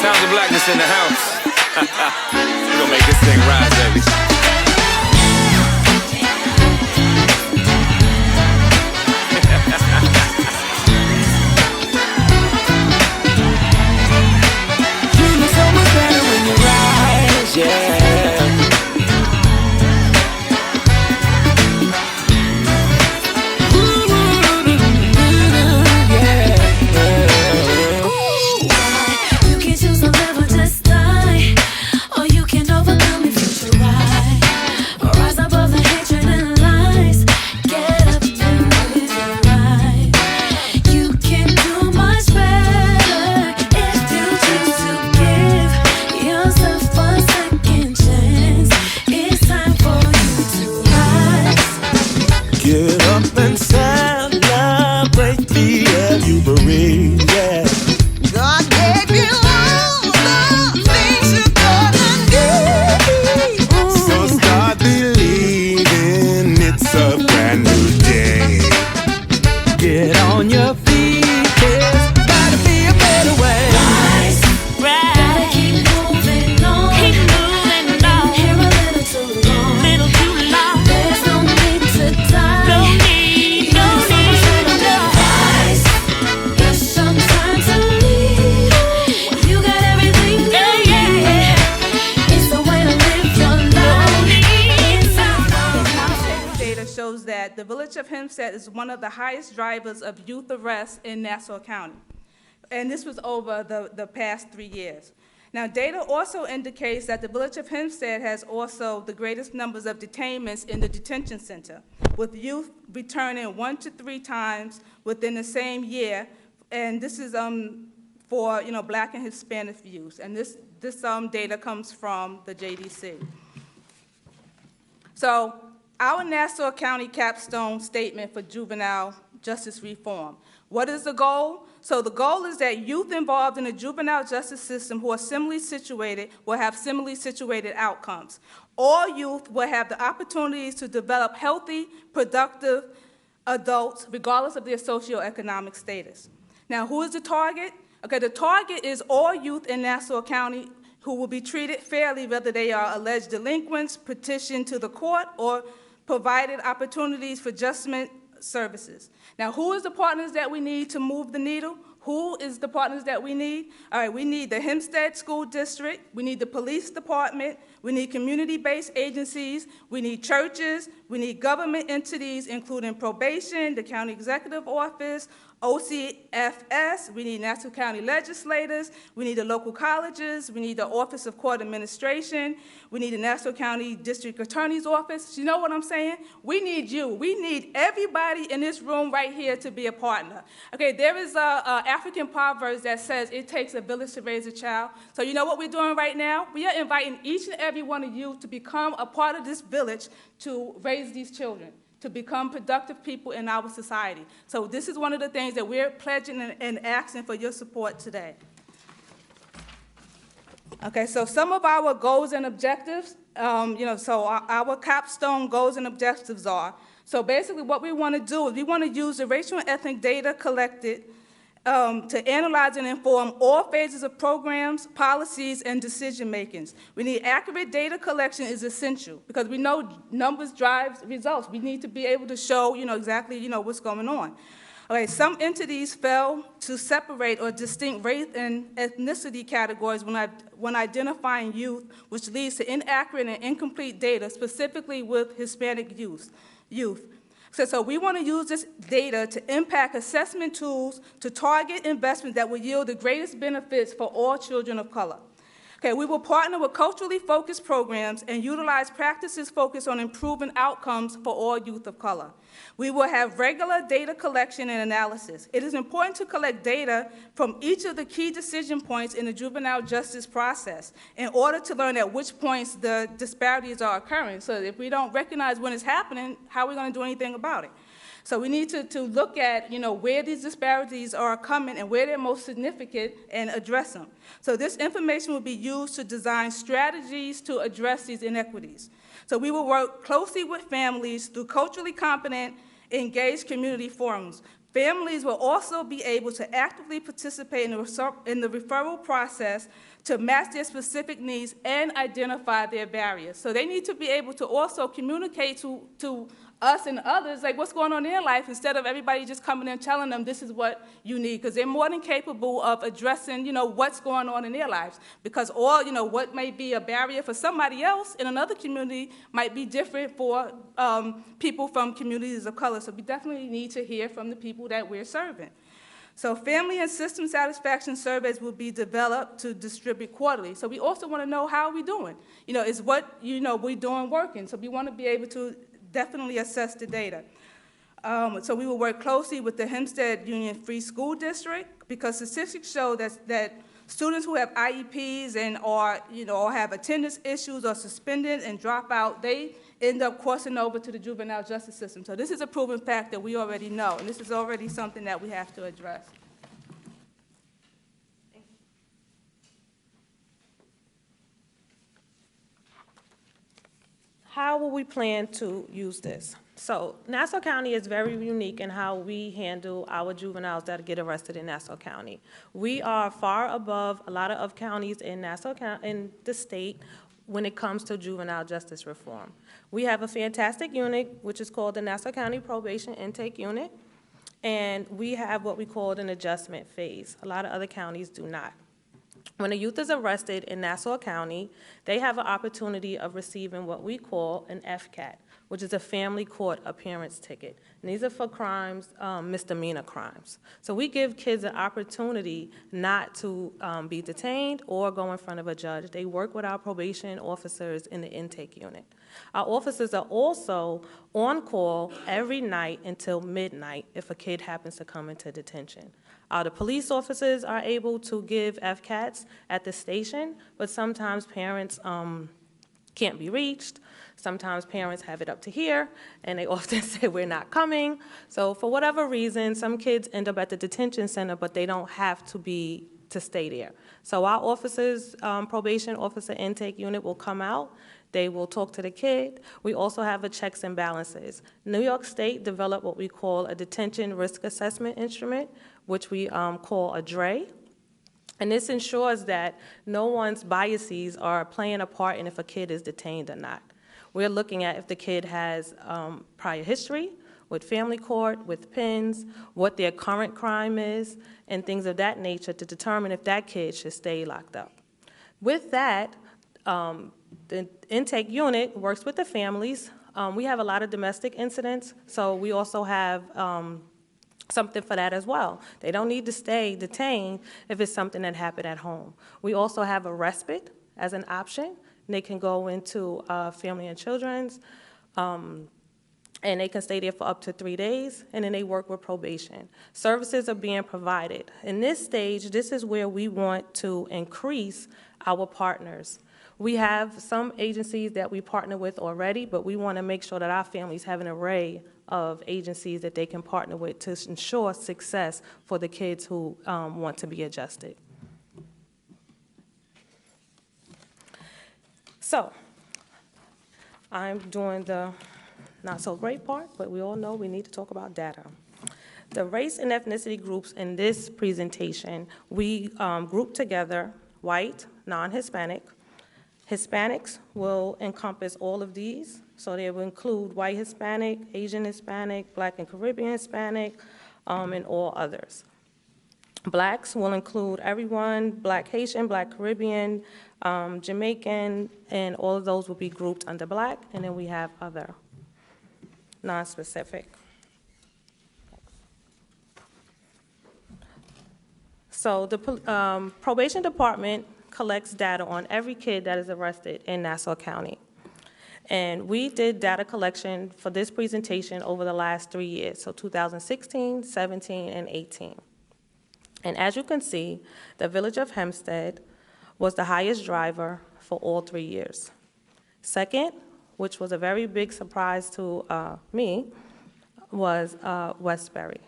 Sounds of blackness in the house. We're gonna make this thing rise, baby. You look so much better when you rise, yeah. Get up and celebrate the air you breathe, yeah. God gave you all the things you gonna need. So start believing it's a brand new day. Get on your feet, there's gotta be a better way. Rise, Gotta keep moving on. keep moving on. Here a little too long. Little too long. There's no need to die. No need, no need, no. Rise, it's your time to lead. You got everything you need. It's the way to live your life. Inside. Data shows that the village of Hempstead is one of the highest drivers of youth arrests in Nassau County. And this was over the past 3 years. Now, data also indicates that the village of Hempstead has also the greatest numbers of detainments in the detention center, with youth returning 1 to 3 times within the same year. And this is for Black and Hispanic youth. And this data comes from the JDC. So our Nassau County capstone statement for juvenile justice reform. What is the goal? So the goal is that youth involved in the juvenile justice system who are similarly situated will have similarly situated outcomes. All youth will have the opportunities to develop healthy, productive adults, regardless of their socioeconomic status. Now, who is the target? Okay, the target is all youth in Nassau County who will be treated fairly, whether they are alleged delinquents, petitioned to the court, or provided opportunities for adjustment services. Now, who is the partners that we need to move the needle? Who is the partners that we need? All right, we need the Hempstead School District, we need the police department, we need community-based agencies, we need churches, we need government entities, including probation, the county executive office, OCFS, we need Nassau County legislators, we need the local colleges, we need the Office of Court Administration, we need the Nassau County District Attorney's Office. You know what I'm saying? We need you. We need everybody in this room right here to be a partner. Okay, there is a African proverb that says it takes a village to raise a child. So you know what we're doing right now? We are inviting each and every one of you to become a part of this village to raise these children, to become productive people in our society. So this is one of the things that we're pledging and asking for your support today. Okay, so some of our goals and objectives, so our capstone goals and objectives are, so basically what we want to do is we want to use the racial and ethnic data collected to analyze and inform all phases of programs, policies, and decision-makings. We need accurate data collection is essential because we know numbers drive results. We need to be able to show, exactly, what's going on. Okay, some entities fail to separate or distinct race and ethnicity categories when identifying youth, which leads to inaccurate and incomplete data, specifically with Hispanic youth. So we want to use this data to impact assessment tools to target investments that will yield the greatest benefits for all children of color. Okay, we will partner with culturally focused programs and utilize practices focused on improving outcomes for all youth of color. We will have regular data collection and analysis. It is important to collect data from each of the key decision points in the juvenile justice process in order to learn at which points the disparities are occurring. So if we don't recognize when it's happening, how are we going to do anything about it? So we need to look at, where these disparities are coming and where they're most significant and address them. So this information will be used to design strategies to address these inequities. So we will work closely with families through culturally competent, engaged community forums. Families will also be able to actively participate in the referral process to match their specific needs and identify their barriers. So they need to be able to also communicate to us and others, like what's going on in their life, instead of everybody just coming and telling them this is what you need, because they're more than capable of addressing, what's going on in their lives. Because all, what may be a barrier for somebody else in another community might be different for people from communities of color. So we definitely need to hear from the people that we're serving. So family and system satisfaction surveys will be developed to distribute quarterly. So we also want to know how we're doing. Is what, we're doing working? So we want to be able to definitely assess the data. So we will work closely with the Hempstead Union Free School District, because statistics show that students who have IEPs and or have attendance issues or suspended and drop out, they end up crossing over to the juvenile justice system. So this is a proven fact that we already know, and this is already something that we have to address. How will we plan to use this? So Nassau County is very unique in how we handle our juveniles that get arrested in Nassau County. We are far above a lot of counties in Nassau County, in the state, when it comes to juvenile justice reform. We have a fantastic unit, which is called the Nassau County Probation Intake Unit, and we have what we call an adjustment phase. A lot of other counties do not. When a youth is arrested in Nassau County, they have an opportunity of receiving what we call an FCAT, which is a family court appearance ticket. And these are for crimes, misdemeanor crimes. So we give kids an opportunity not to be detained or go in front of a judge. They work with our probation officers in the intake unit. Our officers are also on call every night until midnight if a kid happens to come into detention. The police officers are able to give FCATs at the station, but sometimes parents can't be reached. Sometimes parents have it up to here, and they often say, we're not coming. So for whatever reason, some kids end up at the detention center, but they don't have to stay there. So our officers, probation officer intake unit will come out. They will talk to the kid. We also have a checks and balances. New York State developed what we call a detention risk assessment instrument, which we call a DRE. And this ensures that no one's biases are playing a part in if a kid is detained or not. We're looking at if the kid has prior history with family court, with PINs, what their current crime is, and things of that nature to determine if that kid should stay locked up. With that, the intake unit works with the families. We have a lot of domestic incidents, so we also have something for that as well. They don't need to stay detained if it's something that happened at home. We also have a respite as an option. They can go into family and children's, and they can stay there for up to 3 days, and then they work with probation. Services are being provided. In this stage, this is where we want to increase our partners. We have some agencies that we partner with already, but we want to make sure that our families have an array of agencies that they can partner with to ensure success for the kids who want to be adjusted. So, I'm doing the not so great part, but we all know we need to talk about data. The race and ethnicity groups in this presentation, we group together white, non-Hispanic. Hispanics will encompass all of these, so they will include white Hispanic, Asian Hispanic, Black and Caribbean Hispanic, and all others. Blacks will include everyone, Black Haitian, Black Caribbean, Jamaican, and all of those will be grouped under Black, and then we have other non-specific. So the probation department collects data on every kid that is arrested in Nassau County. And we did data collection for this presentation over the last 3 years, so 2016, 17, and 18. And as you can see, the village of Hempstead was the highest driver for all 3 years. Second, which was a very big surprise to me, was Westbury,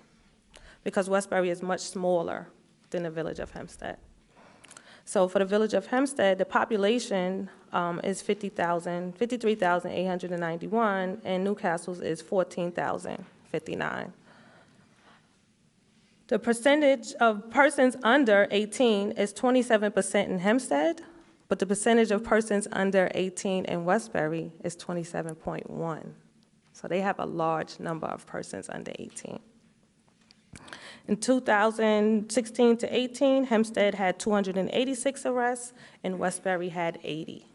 because Westbury is much smaller than the village of Hempstead. So for the village of Hempstead, the population is 53,891, and Newcastle's is 14,059. The percentage of persons under 18 is 27% in Hempstead, but the percentage of persons under 18 in Westbury is 27.1. So they have a large number of persons under 18. In 2016 to 18, Hempstead had 286 arrests, and Westbury had 80.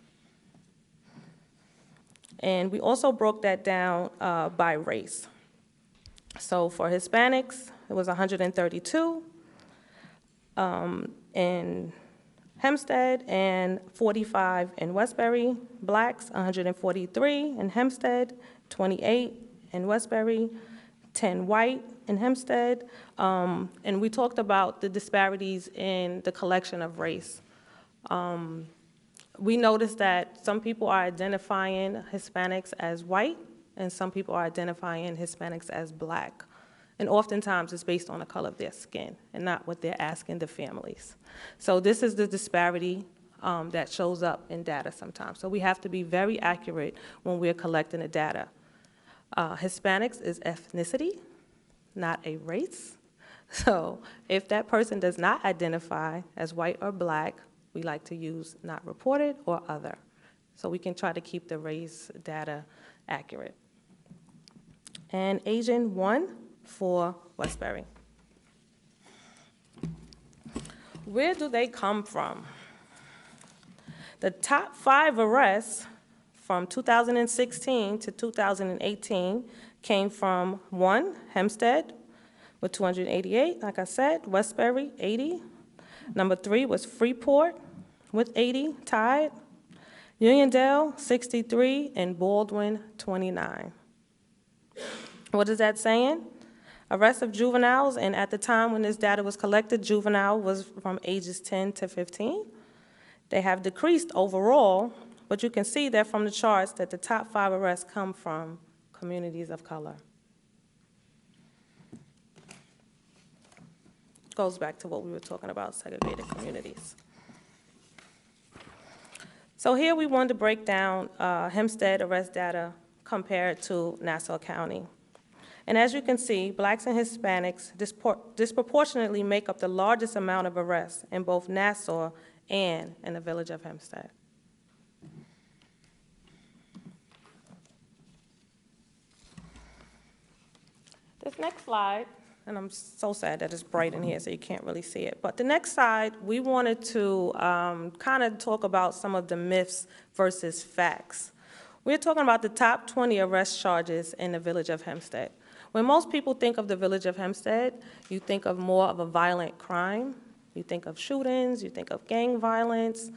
And we also broke that down by race. So for Hispanics, it was 132 in Hempstead and 45 in Westbury. Blacks, 143 in Hempstead, 28 in Westbury, 10 white in Hempstead. And we talked about the disparities in the collection of race. We noticed that some people are identifying Hispanics as white, and some people are identifying Hispanics as black. And oftentimes it's based on the color of their skin and not what they're asking the families. So this is the disparity that shows up in data sometimes. So we have to be very accurate when we're collecting the data. Hispanics is ethnicity, not a race. So if that person does not identify as white or black, we like to use not reported or other. So we can try to keep the race data accurate. And Asian 1 for Westbury. Where do they come from? The top 5 arrests from 2016 to 2018 came from 1, Hempstead with 288, like I said, Westbury, 80. Number 3 was Freeport with 80, tied. Uniondale, 63, and Baldwin, 29. What is that saying? Arrests of juveniles, and at the time when this data was collected, juvenile was from ages 10 to 15. They have decreased overall, but you can see that from the charts that the top 5 arrests come from communities of color. Goes back to what we were talking about, segregated communities. So here we wanted to break down Hempstead arrest data compared to Nassau County. And as you can see, blacks and Hispanics disproportionately make up the largest amount of arrests in both Nassau and in the village of Hempstead. This next slide, and I'm so sad that it's bright in here so you can't really see it, but the next slide, we wanted to kind of talk about some of the myths versus facts. We're talking about the top 20 arrest charges in the village of Hempstead. When most people think of the village of Hempstead, you think of more of a violent crime. You think of shootings, you think of gang violence.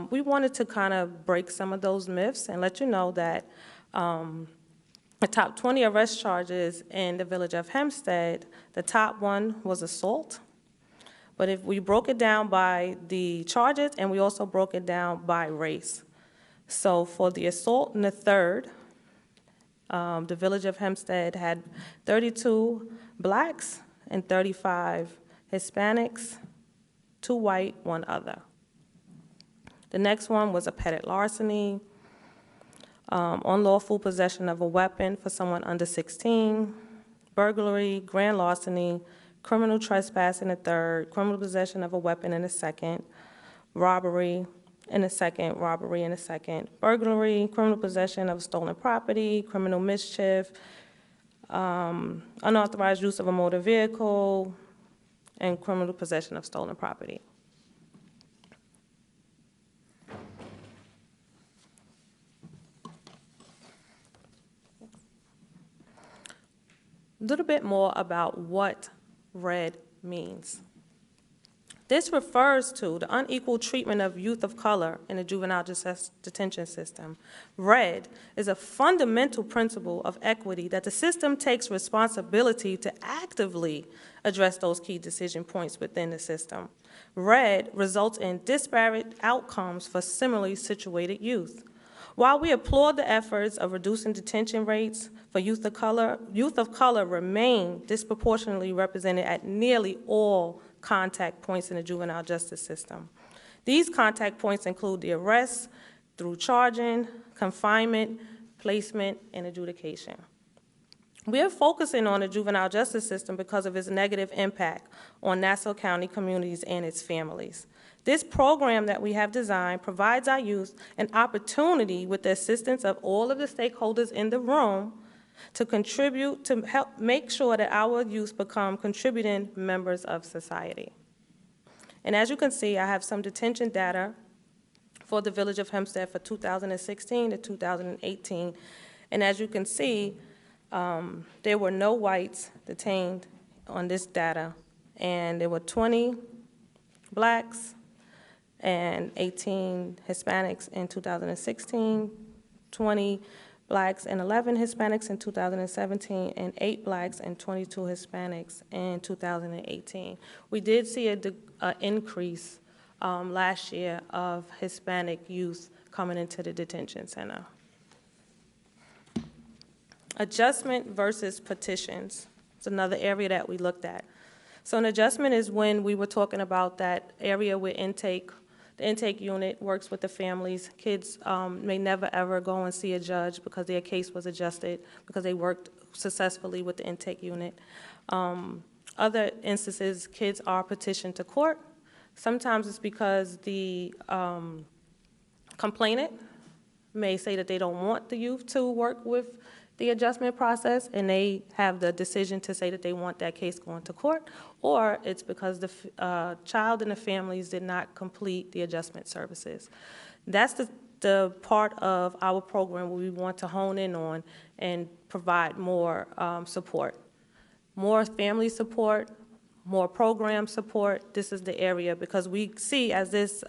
We wanted to kind of break some of those myths and let you know that the top 20 arrest charges in the village of Hempstead, the top one was assault. But if we broke it down by the charges, and we also broke it down by race. So for the assault in the third, the village of Hempstead had 32 blacks and 35 Hispanics, 2 white, 1 other. The next one was a petty larceny, unlawful possession of a weapon for someone under 16, burglary, grand larceny, criminal trespass in the third, criminal possession of a weapon in the second, robbery in the second, robbery in the second, burglary, criminal possession of stolen property, criminal mischief, unauthorized use of a motor vehicle, and criminal possession of stolen property. A little bit more about what red means. This refers to the unequal treatment of youth of color in the juvenile detention system. Red is a fundamental principle of equity that the system takes responsibility to actively address those key decision points within the system. Red results in disparate outcomes for similarly situated youth. While we applaud the efforts of reducing detention rates for youth of color remain disproportionately represented at nearly all contact points in the juvenile justice system. These contact points include the arrest through charging, confinement, placement, and adjudication. We are focusing on the juvenile justice system because of its negative impact on Nassau County communities and its families. This program that we have designed provides our youth an opportunity, with the assistance of all of the stakeholders in the room, to contribute, to help make sure that our youth become contributing members of society. And as you can see, I have some detention data for the Village of Hempstead for 2016 to 2018. And as you can see, there were no whites detained on this data, and there were 20 blacks and 18 Hispanics in 2016, 20 blacks and 11 Hispanics in 2017, and 8 blacks and 22 Hispanics in 2018. We did see an increase last year of Hispanic youth coming into the detention center. Adjustment versus petitions is another area that we looked at. So an adjustment is when we were talking about that area where the intake unit works with the families. Kids may never ever go and see a judge because their case was adjusted because they worked successfully with the intake unit. Other instances, kids are petitioned to court. Sometimes it's because the complainant may say that they don't want the youth to work with the adjustment process, and they have the decision to say that they want that case going to court, or it's because the child and the families did not complete the adjustment services. That's the part of our program where we want to hone in on and provide more support. More family support, more program support. This is the area, because we see as this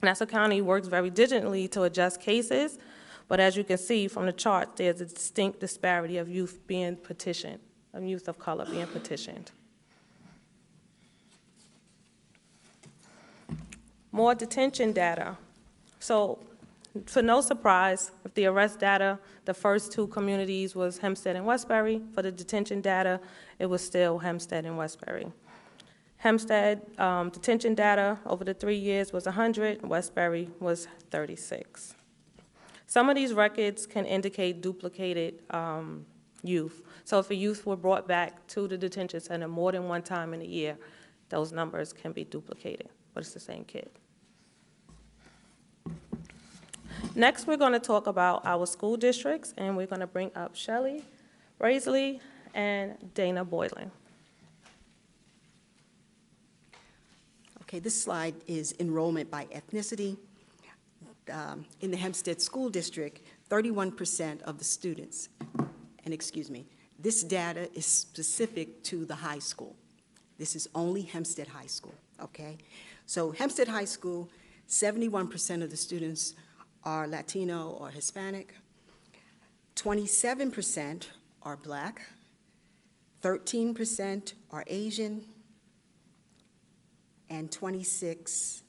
Nassau County works very diligently to adjust cases, but as you can see from the chart, there's a distinct disparity of youth being petitioned, of youth of color being petitioned. More detention data. So, for no surprise, if the arrest data, the first 2 communities was Hempstead and Westbury. For the detention data, it was still Hempstead and Westbury. Hempstead detention data over the 3 years was 100, Westbury was 36. Some of these records can indicate duplicated youth. So if a youth were brought back to the detention center more than one time in a year, those numbers can be duplicated, but it's the same kid. Next, we're going to talk about our school districts, and we're going to bring up Shelley Raisley and Dana Boylan. Okay, this slide is enrollment by ethnicity. In the Hempstead School District, 31% of the students, and excuse me, this data is specific to the high school. This is only Hempstead High School, okay? So Hempstead High School, 71% of the students are Latino or Hispanic, 27% are Black, 13% are Asian, and 26%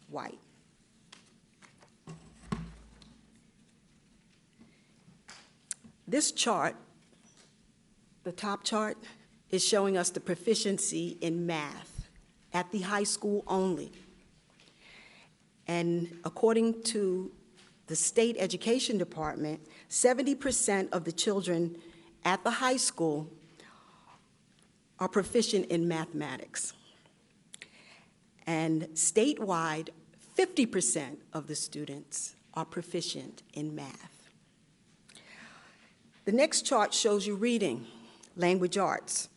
white. This chart, the top chart, is showing us the proficiency in math at the high school only. And according to the State Education Department, 70% of the children at the high school are proficient in mathematics. And statewide, 50% of the students are proficient in math. The next chart shows you reading, language arts.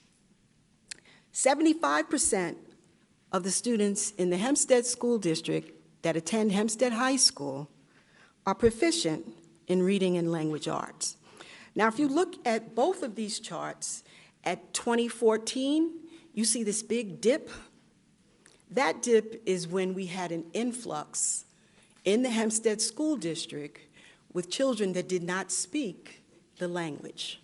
75% of the students in the Hempstead School District that attend Hempstead High School are proficient in reading and language arts. Now, if you look at both of these charts, at 2014, you see this big dip. That dip is when we had an influx in the Hempstead School District with children that did not speak the language.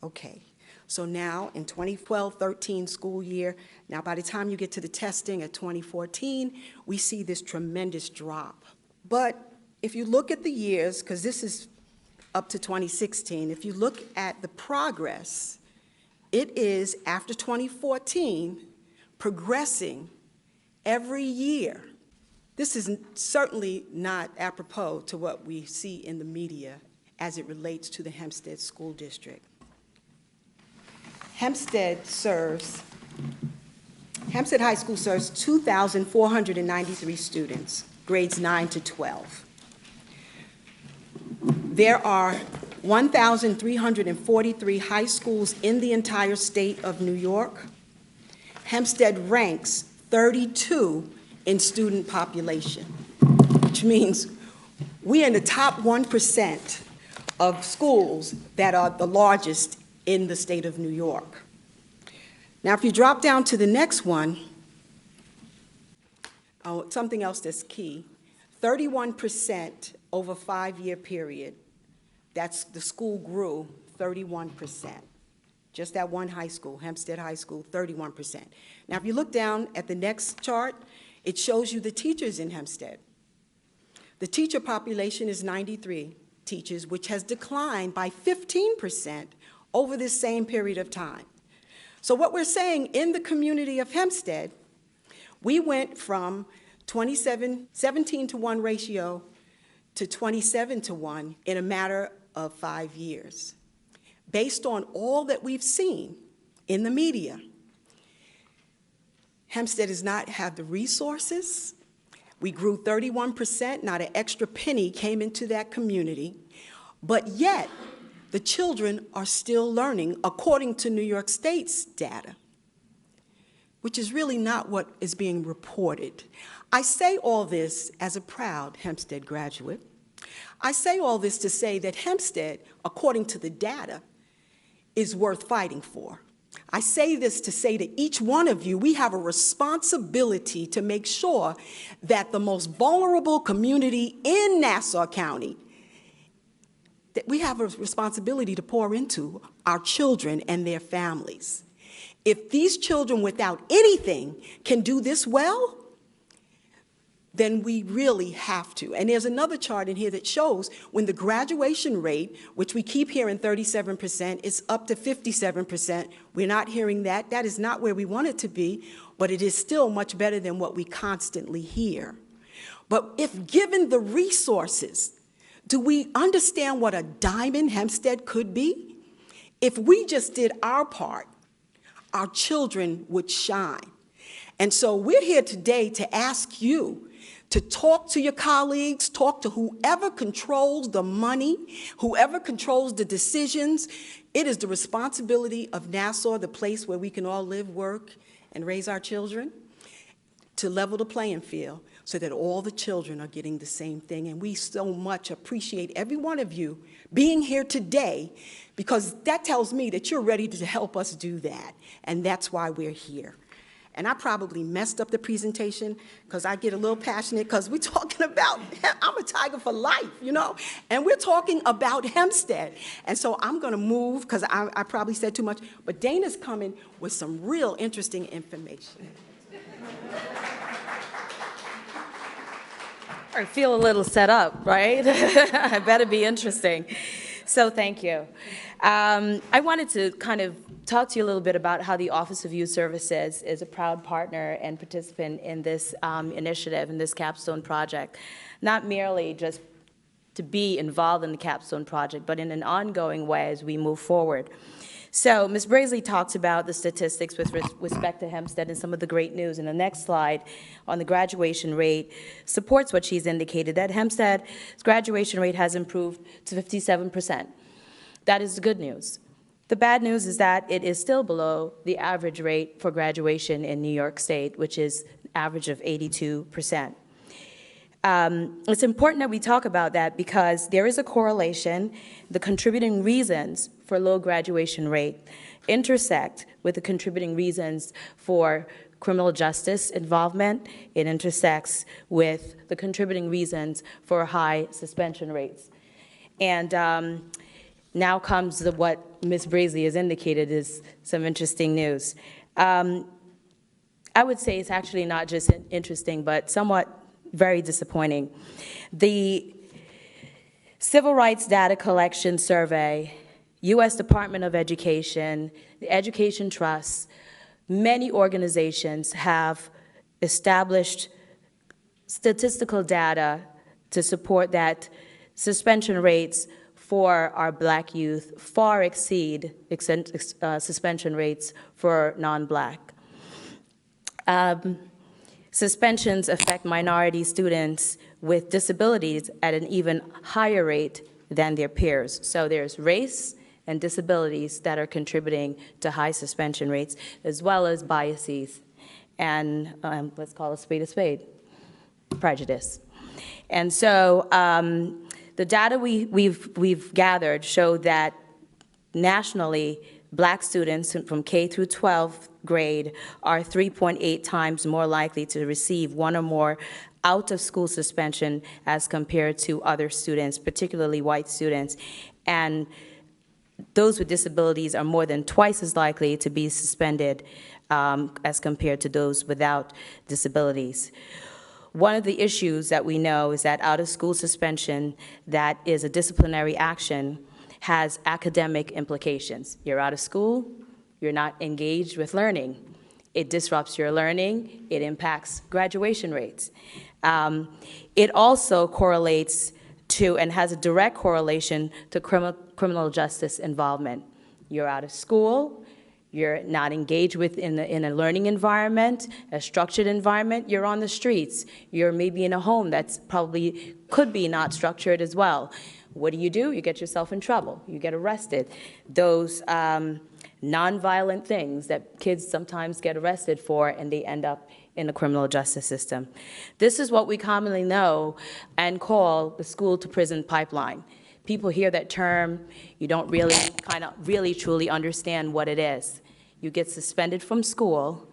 Okay, so now in 2012-13 school year, now by the time you get to the testing at 2014, we see this tremendous drop. But if you look at the years, because this is up to 2016, if you look at the progress, it is, after 2014, progressing every year. This is certainly not apropos to what we see in the media as it relates to the Hempstead School District. Hempstead High School serves 2,493 students, grades 9 to 12. There are 1,343 high schools in the entire state of New York. Hempstead ranks 32 in student population, which means we're in the top 1% of schools that are the largest in the state of New York. Now, if you drop down to the next one, something else that's key, 31% over a 5-year period. That's the school grew 31%. Just that one high school, Hempstead High School, 31%. Now, if you look down at the next chart, it shows you the teachers in Hempstead. The teacher population is 93 teachers, which has declined by 15% over this same period of time. So what we're saying in the community of Hempstead, we went from 17-to-1 ratio to 27-to-1 in a matter of 5 years. Based on all that we've seen in the media, Hempstead does not have the resources. We grew 31%, not an extra penny came into that community, but yet the children are still learning according to New York State's data, which is really not what is being reported. I say all this as a proud Hempstead graduate. I say all this to say that Hempstead, according to the data, is worth fighting for. I say this to say to each one of you, we have a responsibility to make sure that the most vulnerable community in Nassau County, that we have a responsibility to pour into our children and their families. If these children without anything can do this well, then we really have to. And there's another chart in here that shows when the graduation rate, which we keep hearing 37%, is up to 57%. We're not hearing that. That is not where we want it to be, but it is still much better than what we constantly hear. But if given the resources, do we understand what a diamond Hempstead could be? If we just did our part, our children would shine. And so we're here today to ask you to talk to your colleagues, talk to whoever controls the money, whoever controls the decisions. It is the responsibility of Nassau, the place where we can all live, work, and raise our children, to level the playing field so that all the children are getting the same thing. And we so much appreciate every one of you being here today, because that tells me that you're ready to help us do that. And that's why we're here. And I probably messed up the presentation because I get a little passionate because we're talking about, I'm a Tiger for life, you know? And we're talking about Hempstead. And so I'm going to move because I probably said too much. But Dana's coming with some real interesting information. I feel a little set up, right? I better be interesting. So thank you. I wanted to kind of talk to you a little bit about how the Office of Youth Services is a proud partner and participant in this initiative, in this capstone project, not merely just to be involved in the capstone project, but in an ongoing way as we move forward. So Ms. Braisley talks about the statistics with respect to Hempstead and some of the great news. And the next slide on the graduation rate supports what she's indicated, that Hempstead's graduation rate has improved to 57%. That is the good news. The bad news is that it is still below the average rate for graduation in New York State, which is an average of 82%. It's important that we talk about that because there is a correlation. The contributing reasons for low graduation rate intersect with the contributing reasons for criminal justice involvement. It intersects with the contributing reasons for high suspension rates. And now comes what Ms. Braisley has indicated is some interesting news. I would say it's actually not just interesting, but somewhat very disappointing. The Civil Rights Data Collection Survey, U.S. Department of Education, the Education Trust, many organizations have established statistical data to support that suspension rates for our Black youth far exceed suspension rates for non-Black. Suspensions affect minority students with disabilities at an even higher rate than their peers. So there's race and disabilities that are contributing to high suspension rates, as well as biases and let's call a spade, prejudice. And so the data we've gathered show that nationally, Black students from K through 12th grade are 3.8 times more likely to receive one or more out-of-school suspension as compared to other students, particularly white students. And those with disabilities are more than twice as likely to be suspended as compared to those without disabilities. One of the issues that we know is that out-of-school suspension, that is a disciplinary action, has academic implications. You're out of school, you're not engaged with learning. It disrupts your learning, it impacts graduation rates. It also correlates to, and has a direct correlation to criminal justice involvement. You're out of school, you're not engaged in a learning environment, a structured environment, you're on the streets. You're maybe in a home that's probably could be not structured as well. What do? You get yourself in trouble. You get arrested. Those nonviolent things that kids sometimes get arrested for, and they end up in the criminal justice system. This is what we commonly know and call the school-to-prison pipeline. People hear that term, you don't really truly understand what it is. You get suspended from school,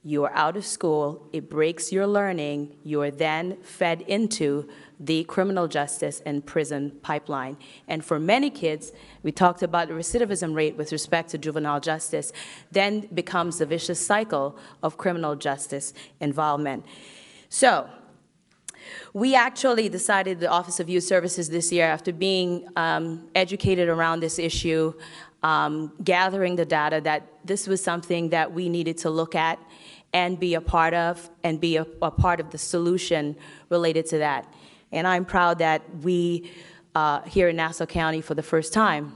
you are out of school, it breaks your learning, you are then fed into the criminal justice and prison pipeline. And for many kids, we talked about the recidivism rate with respect to juvenile justice, then becomes a vicious cycle of criminal justice involvement. So, we actually decided, the Office of Youth Services this year, after being educated around this issue, gathering the data, that this was something that we needed to look at and be a part of, and be a part of the solution related to that. And I'm proud that we, here in Nassau County for the first time,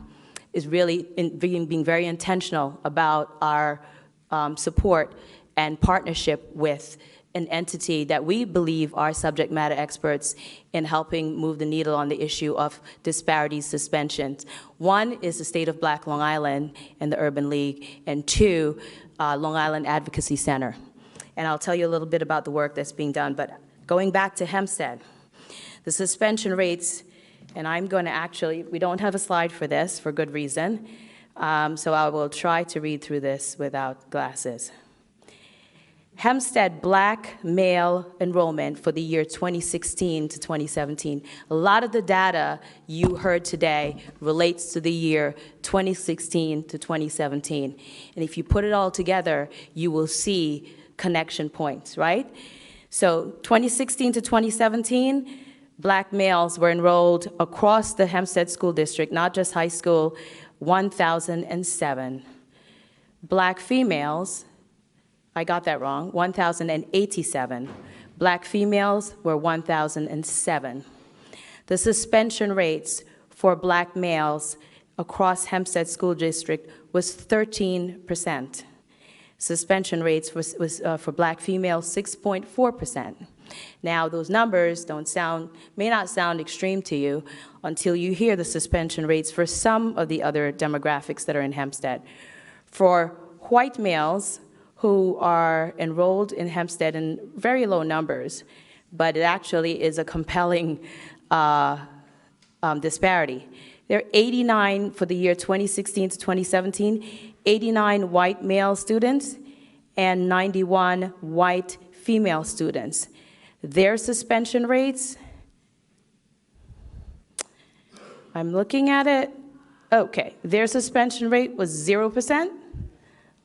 is really being very intentional about our support and partnership with an entity that we believe are subject matter experts in helping move the needle on the issue of disparities suspensions. One is the State of Black Long Island and the Urban League, and two, Long Island Advocacy Center. And I'll tell you a little bit about the work that's being done, but going back to Hempstead, the suspension rates, and I'm going to actually, we don't have a slide for this for good reason, so I will try to read through this without glasses. Hempstead Black male enrollment for the year 2016 to 2017. A lot of the data you heard today relates to the year 2016 to 2017. And if you put it all together, you will see connection points, right? So 2016 to 2017, Black males were enrolled across the Hempstead School District, not just high school, 1,007. Black females, I got that wrong, 1,087. Black females were 1,007. The suspension rates for Black males across Hempstead School District was 13%. Suspension rates was for Black females, 6.4%. Now, those numbers may not sound extreme to you until you hear the suspension rates for some of the other demographics that are in Hempstead. For white males who are enrolled in Hempstead in very low numbers, but it actually is a compelling disparity. There are 89 for the year 2016 to 2017, 89 white male students and 91 white female students. Their suspension rates, I'm looking at it, okay, their suspension rate was 0%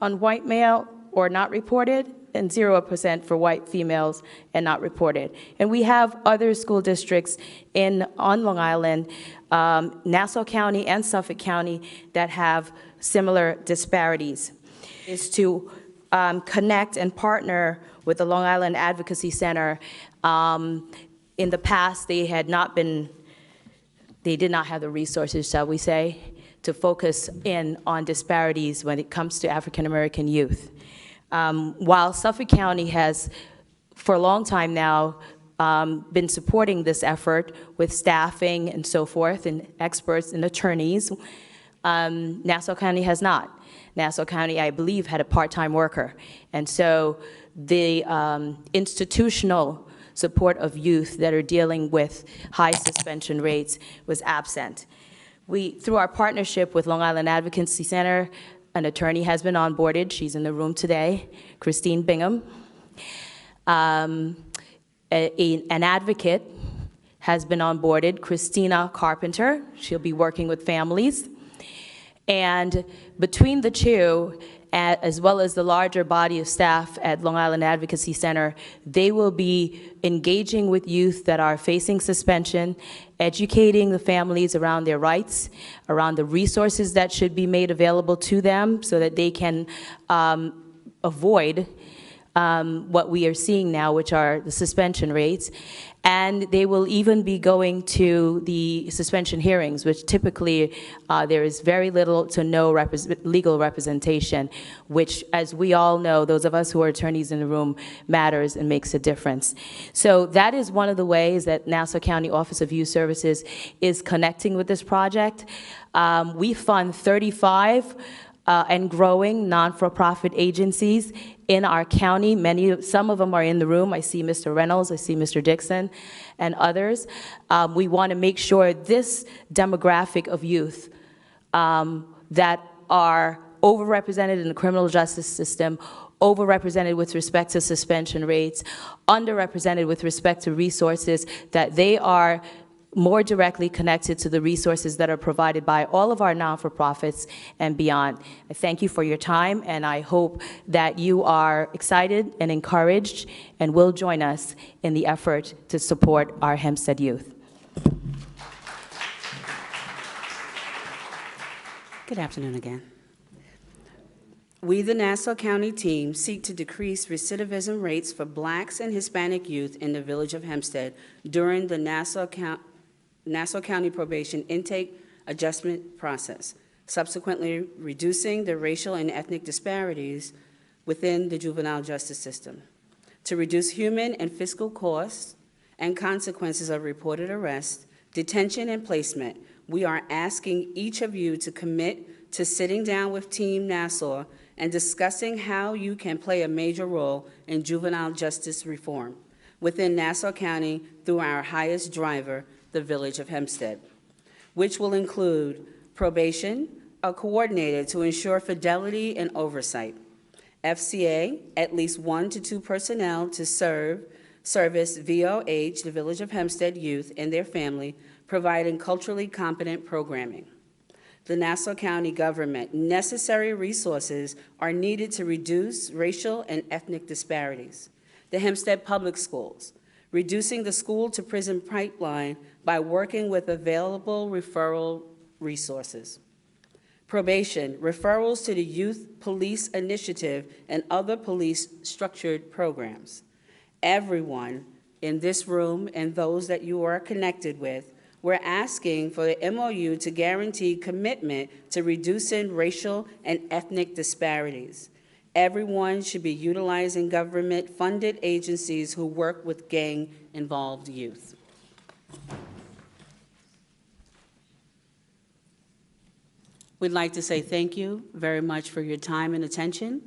on white male or not reported, and 0% for white females and not reported. And we have other school districts on Long Island, Nassau County and Suffolk County, that have similar disparities. Is to connect and partner with the Long Island Advocacy Center. In the past, they had not been they did not have the resources, shall we say, to focus in on disparities when it comes to African American youth. While Suffolk County has, for a long time now, been supporting this effort with staffing and so forth, and experts and attorneys, Nassau County has not. Nassau County, I believe, had a part-time worker. And so the institutional support of youth that are dealing with high suspension rates was absent. Through our partnership with Long Island Advocacy Center, an attorney has been onboarded. She's in the room today, Christine Bingham. An advocate has been onboarded, Christina Carpenter. She'll be working with families. And between the two, as well as the larger body of staff at Long Island Advocacy Center, they will be engaging with youth that are facing suspension, educating the families around their rights, around the resources that should be made available to them so that they can avoid what we are seeing now, which are the suspension rates. And they will even be going to the suspension hearings, which typically there is very little to no legal representation, which, as we all know, those of us who are attorneys in the room, matters and makes a difference. So that is one of the ways that Nassau County Office of Youth Services is connecting with this project. We fund 35 and growing non-for-profit agencies in our county. Some of them are in the room. I see Mr. Reynolds, I see Mr. Dixon, and others. We want to make sure this demographic of youth that are overrepresented in the criminal justice system, overrepresented with respect to suspension rates, underrepresented with respect to resources, that they are more directly connected to the resources that are provided by all of our non-for-profits and beyond. I thank you for your time, and I hope that you are excited and encouraged and will join us in the effort to support our Hempstead youth. Good afternoon again. We, the Nassau County team, seek to decrease recidivism rates for Blacks and Hispanic youth in the village of Hempstead during the Nassau County probation intake adjustment process, subsequently reducing the racial and ethnic disparities within the juvenile justice system. To reduce human and fiscal costs and consequences of reported arrest, detention, and placement, we are asking each of you to commit to sitting down with Team Nassau and discussing how you can play a major role in juvenile justice reform within Nassau County through our highest driver, the village of Hempstead, which will include probation, a coordinator to ensure fidelity and oversight, FCA, at least 1 to 2 personnel to service VOH, the Village of Hempstead youth and their family, providing culturally competent programming. The Nassau County government, necessary resources are needed to reduce racial and ethnic disparities. The Hempstead Public Schools, reducing the school-to-prison pipeline by working with available referral resources. Probation, referrals to the Youth Police Initiative and other police structured programs. Everyone in this room and those that you are connected with, we're asking for the MOU to guarantee commitment to reducing racial and ethnic disparities. Everyone should be utilizing government-funded agencies who work with gang-involved youth. We'd like to say thank you very much for your time and attention.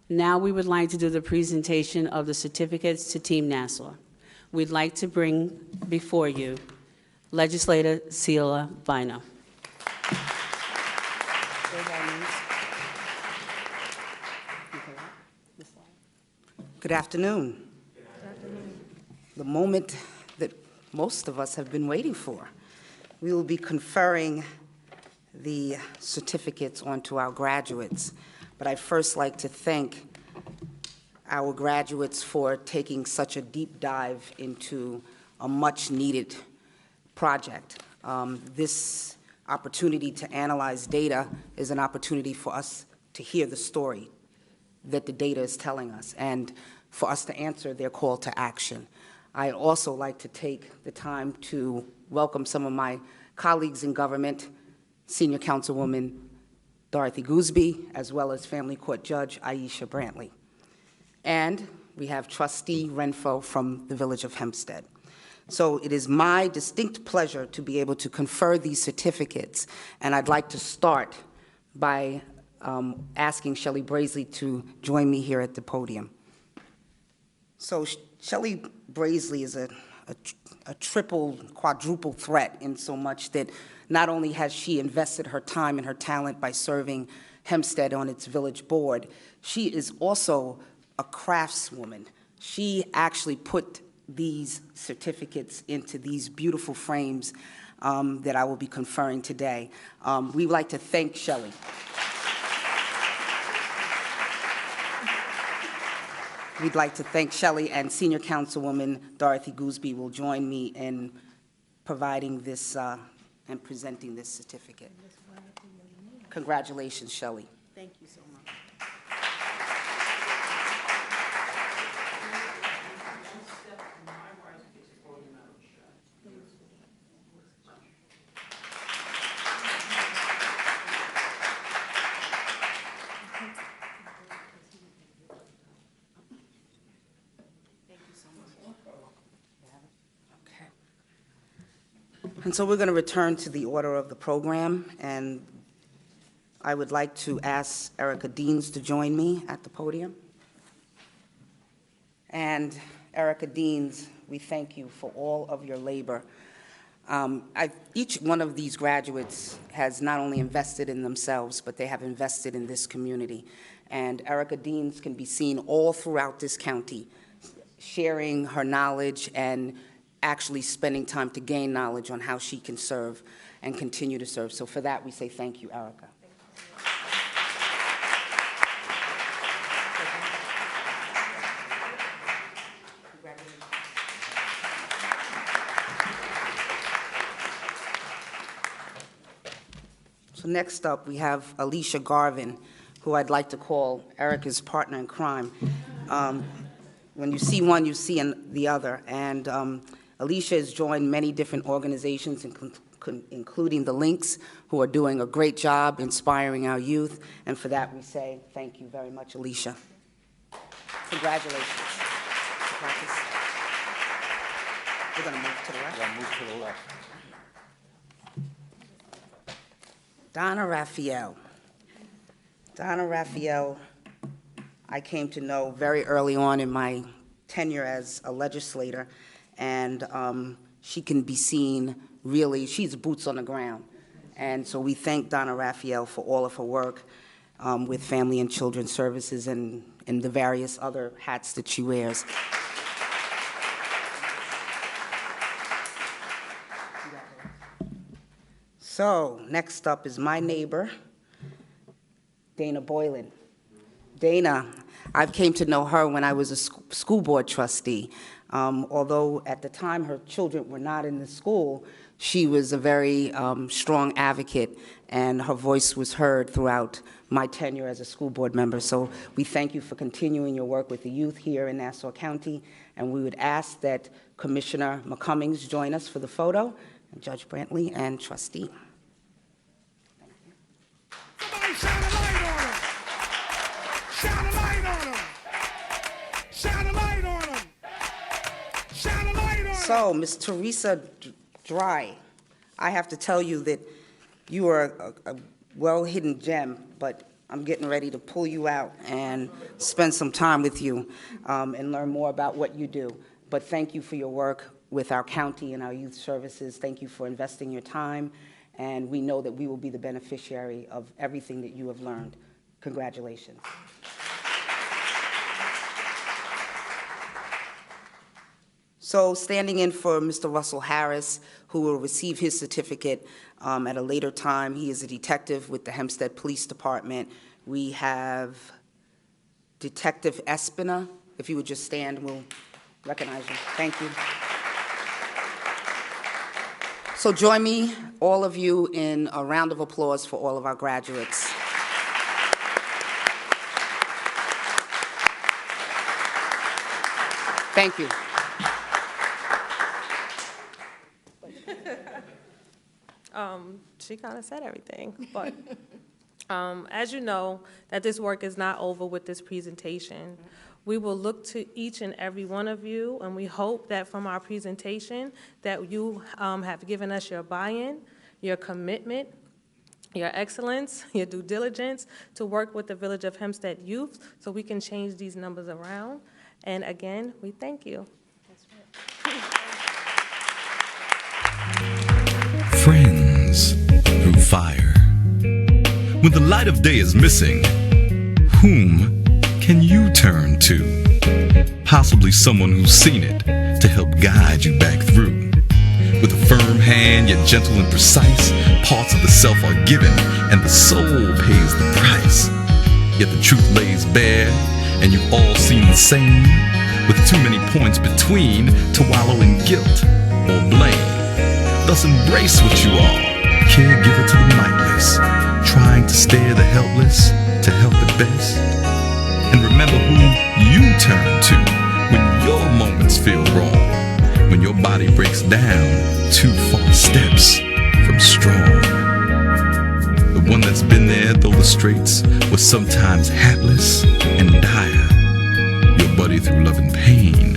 Now we would like to do the presentation of the certificates to Team Nassau. We'd like to bring before you Legislator Sheila Bino. Good afternoon. The moment that most of us have been waiting for. We will be conferring the certificates onto our graduates, but I'd first like to thank our graduates for taking such a deep dive into a much-needed project. This opportunity to analyze data is an opportunity for us to hear the story that the data is telling us and for us to answer their call to action. I'd also like to take the time to welcome some of my colleagues in government, Senior Councilwoman Dorothy Gooseby, as well as Family Court Judge Aisha Brantley. And we have Trustee Renfro from the Village of Hempstead. So it is my distinct pleasure to be able to confer these certificates, and I'd like to start by asking Shelley Brazeley to join me here at the podium. So Shelley Brazeley is a triple, quadruple threat in so much that not only has she invested her time and her talent by serving Hempstead on its village board, she is also a craftswoman. She actually put these certificates into these beautiful frames that I will be conferring today. We'd like to thank Shelley. We'd like to thank Shelley, and Senior Councilwoman Dorothy Gooseby will join me in providing this and presenting this certificate. Congratulations, Shelley. Thank you so much. And so we're going to return to the order of the program, and I would like to ask Erica Deans to join me at the podium. And Erica Deans, we thank you for all of your labor. Each one of these graduates has not only invested in themselves, but they have invested in this community. And Erica Deans can be seen all throughout this county, sharing her knowledge and actually spending time to gain knowledge on how she can serve and continue to serve. So for that, we say thank you, Erica. So next up, we have Alicia Garvin, who I'd like to call Erica's partner in crime. When you see one, you see the other. And Alicia has joined many different organizations, including the Links, who are doing a great job inspiring our youth. And for that, we say thank you very much, Alicia. Congratulations. We're going to move to the left. We're gonna move to the left. Donna Raphael. Donna Raphael, I came to know very early on in my tenure as a legislator, and she can be seen really, she's boots on the ground. And so we thank Donna Raphael for all of her work with Family and Children's Services and the various other hats that she wears. So next up is my neighbor, Dana Boylan. Dana, I came to know her when I was a school board trustee. Although at the time her children were not in the school, she was a very strong advocate, and her voice was heard throughout my tenure as a school board member. So we thank you for continuing your work with the youth here in Nassau County, and we would ask that Commissioner McCummings join us for the photo, and Judge Brantley and trustee. Somebody shine a light on him. Shine a light on him. Shine a light on him. Shine a light on him. So, Ms. Teresa Dry, I have to tell you that you are a well-hidden gem, but I'm getting ready to pull you out and spend some time with you and learn more about what you do. But thank you for your work with our county and our youth services. Thank you for investing your time, and we know that we will be the beneficiary of everything that you have learned. Congratulations. So standing in for Mr. Russell Harris, who will receive his certificate at a later time. He is a detective with the Hempstead Police Department. We have Detective Espina. If you would just stand, we'll recognize you. Thank you. So join me, all of you, in a round of applause for all of our graduates. Thank you. she kind of said everything, but as you know, that this work is not over with this presentation. We will look to each and every one of you, and we hope that from our presentation that you have given us your buy-in, your commitment, your excellence, your due diligence to work with the Village of Hempstead youth so we can change these numbers around. And again, we thank you. Friends through fire. When the light of day is missing, whom can you turn to? Possibly someone who's seen it to help guide you back through. With a firm hand, yet gentle and precise, parts of the self are given, and the soul pays the price. Yet the truth lays bare, and you've all seen the same, with too many points between to wallow in guilt or blame. Thus embrace what you are, caregiver to the mightless, trying to steer the helpless to help it best. And remember who you turn to when your moments feel wrong, when your body breaks down 2 false steps from strong. The one that's been there though the straits was sometimes hapless and dire, your buddy through love and pain,